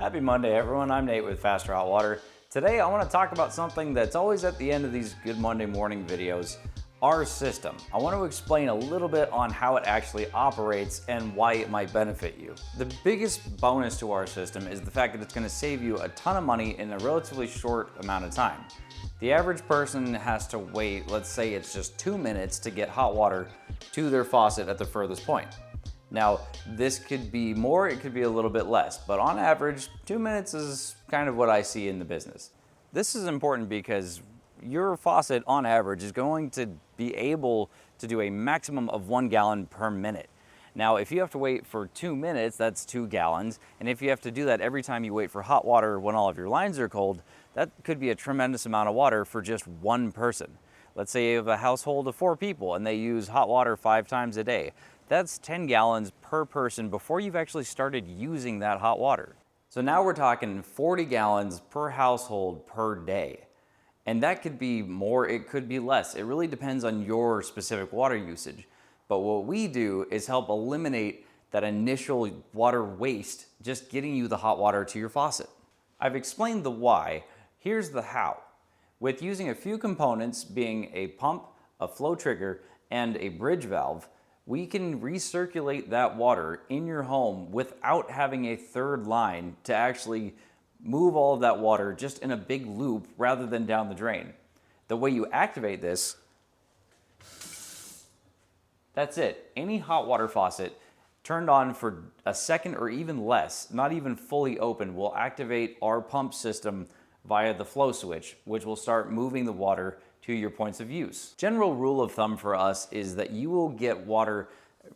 Happy Monday, everyone. I'm Nate with Faster Hot Water. Today, I want to talk about something that's always at the end of these Good Monday morning videos, our system. I want to explain a little bit on how it actually operates and why it might benefit you. The biggest bonus to our system is the fact that it's going to save you a ton of money in a relatively short amount of time. The average person has to wait, let's say it's just 2 minutes to get hot water to their faucet at the furthest point. Now, this could be more, it could be a little bit less, but on average, 2 minutes is kind of what I see in the business. This is important because your faucet, on average, is going to be able to do a maximum of 1 gallon per minute. Now, if you have to wait for 2 minutes, that's 2 gallons. And if you have to do that every time you wait for hot water when all of your lines are cold, that could be a tremendous amount of water for just one person. Let's say you have a household of 4 people and they use hot water 5 times a day. That's 10 gallons per person before you've actually started using that hot water. So now we're talking 40 gallons per household per day. And that could be more, it could be less. It really depends on your specific water usage. But what we do is help eliminate that initial water waste, just getting you the hot water to your faucet. I've explained the why. Here's the how. With using a few components, being a pump, a flow trigger, and a bridge valve, we can recirculate that water in your home without having a third line to actually move all of that water just in a big loop rather than down the drain. The way you activate this, that's it. Any hot water faucet turned on for a second or even less, not even fully open, will activate our pump system via the flow switch, which will start moving the water to your points of use. General rule of thumb for us is that you will get water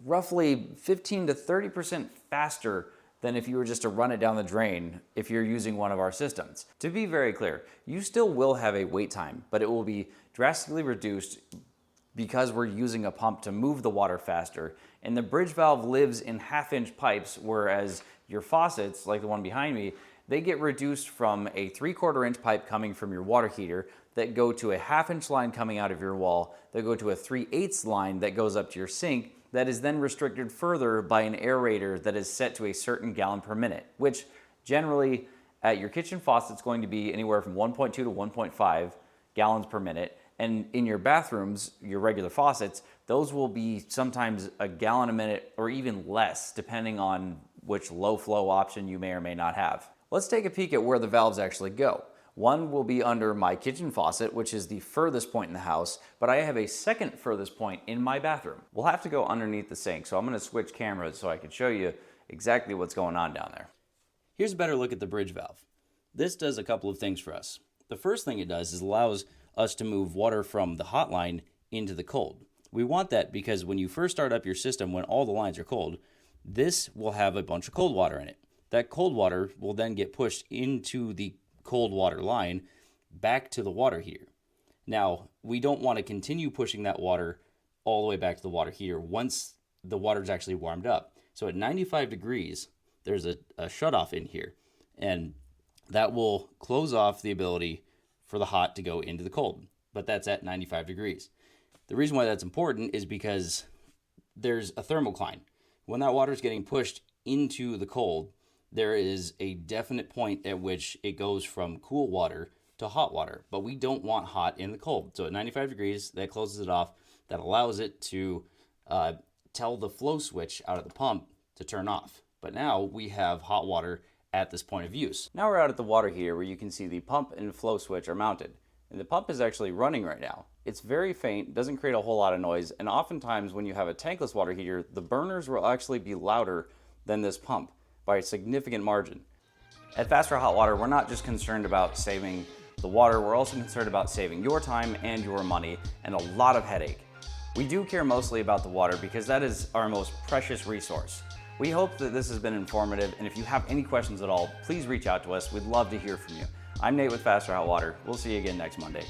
roughly 15 to 30% faster than if you were just to run it down the drain if you're using one of our systems. To be very clear, you still will have a wait time, but it will be drastically reduced because we're using a pump to move the water faster. And the bridge valve lives in 1/2-inch pipes, whereas your faucets, like the one behind me, they get reduced from a 3/4-inch pipe coming from your water heater that go to a 1/2-inch line coming out of your wall, that go to a 3/8 line that goes up to your sink, that is then restricted further by an aerator that is set to a certain gallon per minute, which generally at your kitchen faucet is going to be anywhere from 1.2 to 1.5 gallons per minute. And in your bathrooms, your regular faucets, those will be sometimes a gallon a minute or even less, depending on which low flow option you may or may not have. Let's take a peek at where the valves actually go. One will be under my kitchen faucet, which is the furthest point in the house, but I have a second furthest point in my bathroom. We'll have to go underneath the sink, so I'm gonna switch cameras so I can show you exactly what's going on down there. Here's a better look at the bridge valve. This does a couple of things for us. The first thing it does is allows us to move water from the hot line into the cold. We want that because when you first start up your system, when all the lines are cold, this will have a bunch of cold water in it. That cold water will then get pushed into the cold water line back to the water heater. Now, we don't want to continue pushing that water all the way back to the water heater once the water is actually warmed up. So at 95 degrees, there's a shutoff in here, and that will close off the ability for the hot to go into the cold, but that's at 95 degrees. The reason why that's important is because there's a thermocline. When that water is getting pushed into the cold, there is a definite point at which it goes from cool water to hot water, but we don't want hot in the cold. So at 95 degrees, that closes it off. That allows it to tell the flow switch out of the pump to turn off. But now we have hot water at this point of use. Now we're out at the water heater where you can see the pump and flow switch are mounted. And the pump is actually running right now. It's very faint, doesn't create a whole lot of noise, and oftentimes when you have a tankless water heater, the burners will actually be louder than this pump by a significant margin. At Faster Hot Water, we're not just concerned about saving the water, we're also concerned about saving your time and your money and a lot of headache. We do care mostly about the water because that is our most precious resource. We hope that this has been informative, and if you have any questions at all, please reach out to us. We'd love to hear from you. I'm Nate with Faster Hot Water. We'll see you again next Monday.